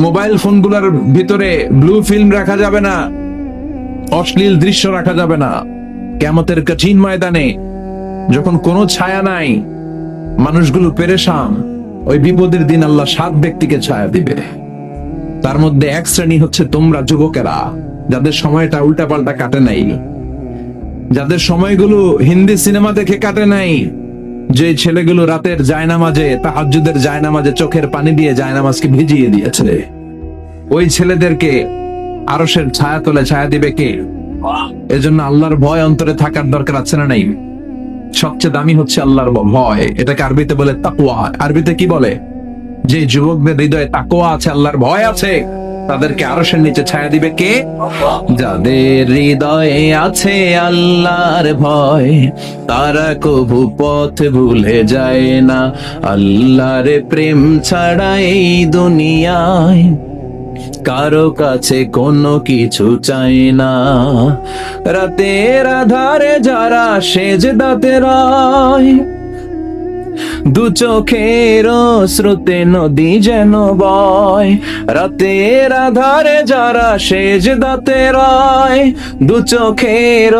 Mobile ফোনগুলোর ভিতরে blue film রাখা যাবে না, অশ্লীল দৃশ্য রাখা যাবে না। কিয়ামতের কঠিন ময়দানে যখন কোনো ছায়া নাই, মানুষগুলো পেরেশান, ওই বিপদের দিন আল্লাহ 7 ব্যক্তিকে ছায়া দিবে। তার মধ্যে এক শ্রেণী হচ্ছে তোমরা যুবকেরা, যাদের সময়টা উল্টাপাল্টা কাটে নাই, যাদের সময়গুলো হিন্দি সিনেমা দেখে কাটে নাই, যে ছেলেগুলো রাতের জায়নামাজে, তাহাজ্জুদের জায়নামাজে চোখের পানি দিয়ে জায়নামাজকে ভিজিয়ে দিয়েছে, ওই ছেলেদেরকে আরশের ছায়া তলে ছায়া দিবে কে? এজন্য আল্লাহর ভয় অন্তরে থাকার দরকার আছে না নাই? সবচেয়ে দামি হচ্ছে আল্লাহর ভয়। এটাকে আরবিতে বলে তাকওয়া। আরবিতে কি বলে? যে যুবকদের হৃদয়ে তাকওয়া আছে, আল্লাহর ভয় আছে, তাদেরকে আরশের নিচে ছায়া দিবে কে? যাদের হৃদয়ে আছে আল্লাহর ভয়, তারা কভু পথ ভুলে যায় না। আল্লাহর প্রেম ছাড়া এই দুনিয়ায় কারো কাছে কোনো কিছু চাই না। রাতের আধারে যারা সেজদাতে রয়, দু চোখের স্রোতে নদী যেন বয়। রাতের আধারে যারা সেজদাতে রয়, দু চোখের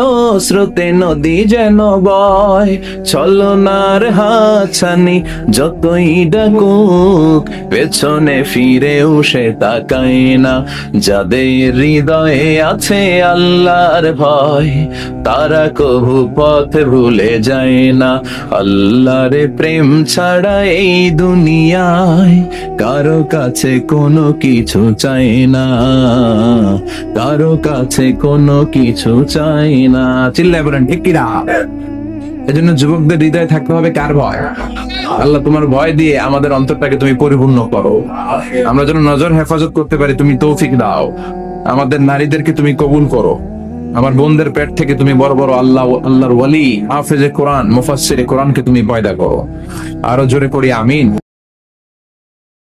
স্রোতে নদী যেন বয়। ছলনার হাতছানি যতই ডাকুক, পেছনে ফিরেও সে তাকায় না। যাদের হৃদয়ে আছে আল্লাহর ভয়, তারা কভু পথ ভুলে যায় না। আল্লাহর প্রেম ছাড়া এই দুনিয়ায় কারো কাছে কোনো কিছু চাই না, কারো কাছে কোনো কিছু চাই না। চিল্লায় বলেন ঠিক কিনা? এজন্য যুবকদের হৃদয়ে থাকতে হবে কার ভয়? আল্লাহ, তোমার ভয় দিয়ে আমাদের অন্তরটাকে তুমি পরিপূর্ণ করো। আমরা যেন নজর হেফাজত করতে পারি, তুমি তৌফিক দাও। আমাদের নারীদেরকে তুমি কবুল করো। আমার বোনদের পেট থেকে তুমি বড় বড় আল্লাহর ওয়ালি, হাফেজে কোরআন, মুফাসসিরে কোরআনকে তুমি পয়দা করো। আরো জোরে পড়ি আমিন।